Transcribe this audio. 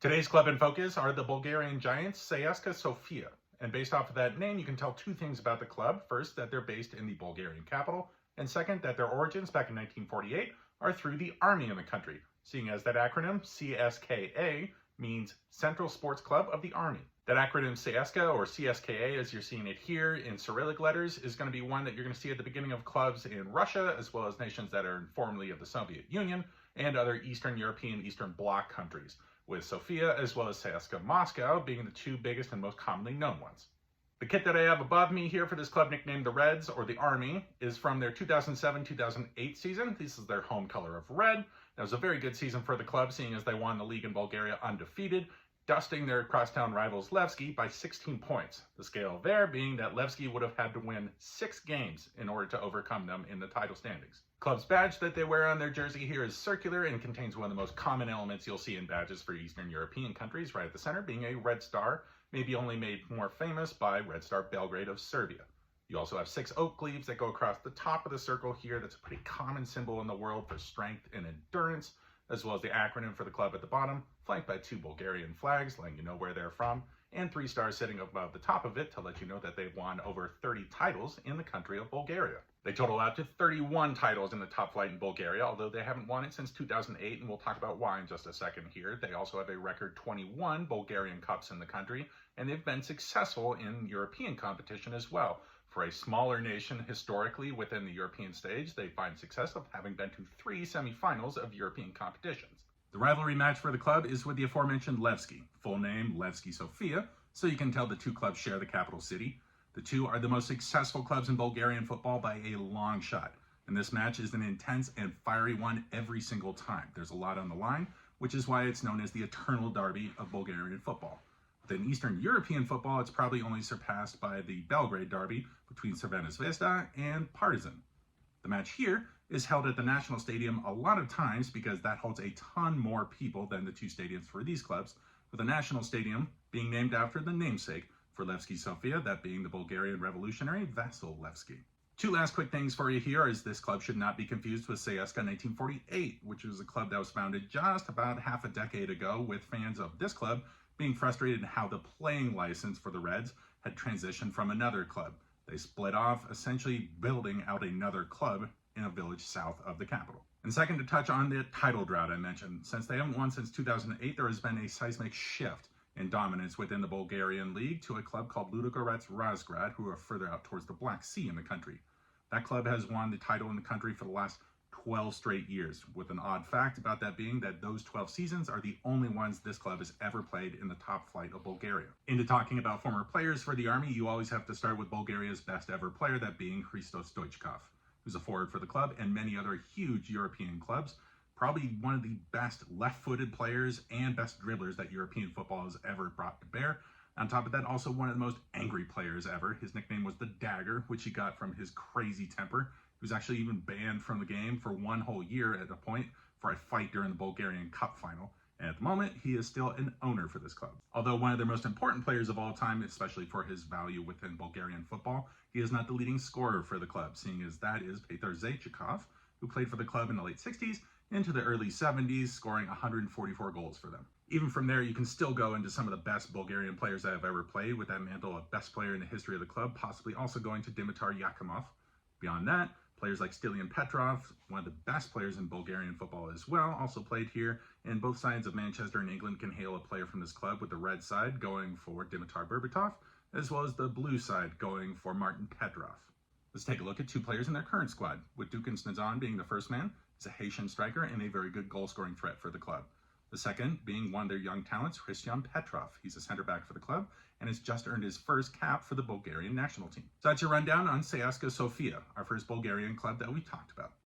Today's club in focus are the Bulgarian giants CSKA Sofia. And based off of that name, you can tell two things about the club. First, that they're based in the Bulgarian capital. And second, that their origins back in 1948 are through the army in the country, seeing as that acronym CSKA means Central Sports Club of the Army. That acronym CSKA or CSKA, as you're seeing it here in Cyrillic letters, is going to be one that you're going to see at the beginning of clubs in Russia, as well as nations that are formerly of the Soviet Union and other Eastern European, Eastern Bloc countries, with Sofia as well as CSKA Moscow being the two biggest and most commonly known ones. The kit that I have above me here for this club nicknamed the Reds or the Army is from their 2007-2008 season. This is their home color of red. That was a very good season for the club, seeing as they won the league in Bulgaria undefeated, dusting their crosstown rivals Levski by 16 points. The scale there being that Levski would have had to win 6 games in order to overcome them in the title standings. Club's badge that they wear on their jersey here is circular and contains one of the most common elements you'll see in badges for Eastern European countries, right at the center being a red star, maybe only made more famous by Red Star Belgrade of Serbia. You also have 6 oak leaves that go across the top of the circle here. That's a pretty common symbol in the world for strength and endurance, as well as the acronym for the club at the bottom, flanked by 2 Bulgarian flags letting you know where they're from, and 3 stars sitting above the top of it to let you know that they've won over 30 titles in the country of Bulgaria. They total out to 31 titles in the top flight in Bulgaria, although they haven't won it since 2008, and we'll talk about why in just a second here. They also have a record 21 Bulgarian Cups in the country, and they've been successful in European competition as well. For a smaller nation historically within the European stage, they find success of having been to 3 semifinals of European competitions. The rivalry match for the club is with the aforementioned Levski, full name Levski Sofia, so you can tell the two clubs share the capital city. The two are the most successful clubs in Bulgarian football by a long shot, and this match is an intense and fiery one every single time. There's a lot on the line, which is why it's known as the eternal derby of Bulgarian football. Within Eastern European football, it's probably only surpassed by the Belgrade derby between Crvena Zvezda and Partizan. The match here is held at the National Stadium a lot of times because that holds a ton more people than the 2 stadiums for these clubs, with the National Stadium being named after the namesake for Levski Sofia, that being the Bulgarian revolutionary Vasil Levski. 2 last quick things for you here is this club should not be confused with CSKA 1948, which was a club that was founded just about half a decade ago, with fans of this club being frustrated in how the playing license for the Reds had transitioned from another club. They split off, essentially building out another club in a village south of the capital. And second, to touch on the title drought I mentioned. Since they haven't won since 2008, there has been a seismic shift in dominance within the Bulgarian league to a club called Ludogorets Razgrad, who are further out towards the Black Sea in the country. That club has won the title in the country for the last 12 straight years, with an odd fact about that being that those 12 seasons are the only ones this club has ever played in the top flight of Bulgaria. Into talking about former players for the Army, you always have to start with Bulgaria's best ever player, that being Christos Stoichkov, who's a forward for the club and many other huge European clubs. Probably one of the best left-footed players and best dribblers that European football has ever brought to bear. On top of that, also one of the most angry players ever. His nickname was the Dagger, which he got from his crazy temper. He was actually even banned from the game for 1 whole year at a point for a fight during the Bulgarian Cup final. And at the moment, he is still an owner for this club. Although one of their most important players of all time, especially for his value within Bulgarian football, he is not the leading scorer for the club, seeing as that is Petr Zajčekov, who played for the club in the late 60s into the early 70s, scoring 144 goals for them. Even from there, you can still go into some of the best Bulgarian players that have ever played, with that mantle of best player in the history of the club, possibly also going to Dimitar Yakimov. Beyond that, players like Stilian Petrov, one of the best players in Bulgarian football as well, also played here, and both sides of Manchester and England can hail a player from this club, with the red side going for Dimitar Berbatov, as well as the blue side going for Martin Petrov. Let's take a look at 2 players in their current squad, with Dukan Snezan being the first man. He's a Haitian striker and a very good goal-scoring threat for the club. The second being one of their young talents, Christian Petrov. He's a center back for the club and has just earned his first cap for the Bulgarian national team. So that's your rundown on CSKA Sofia, our first Bulgarian club that we talked about.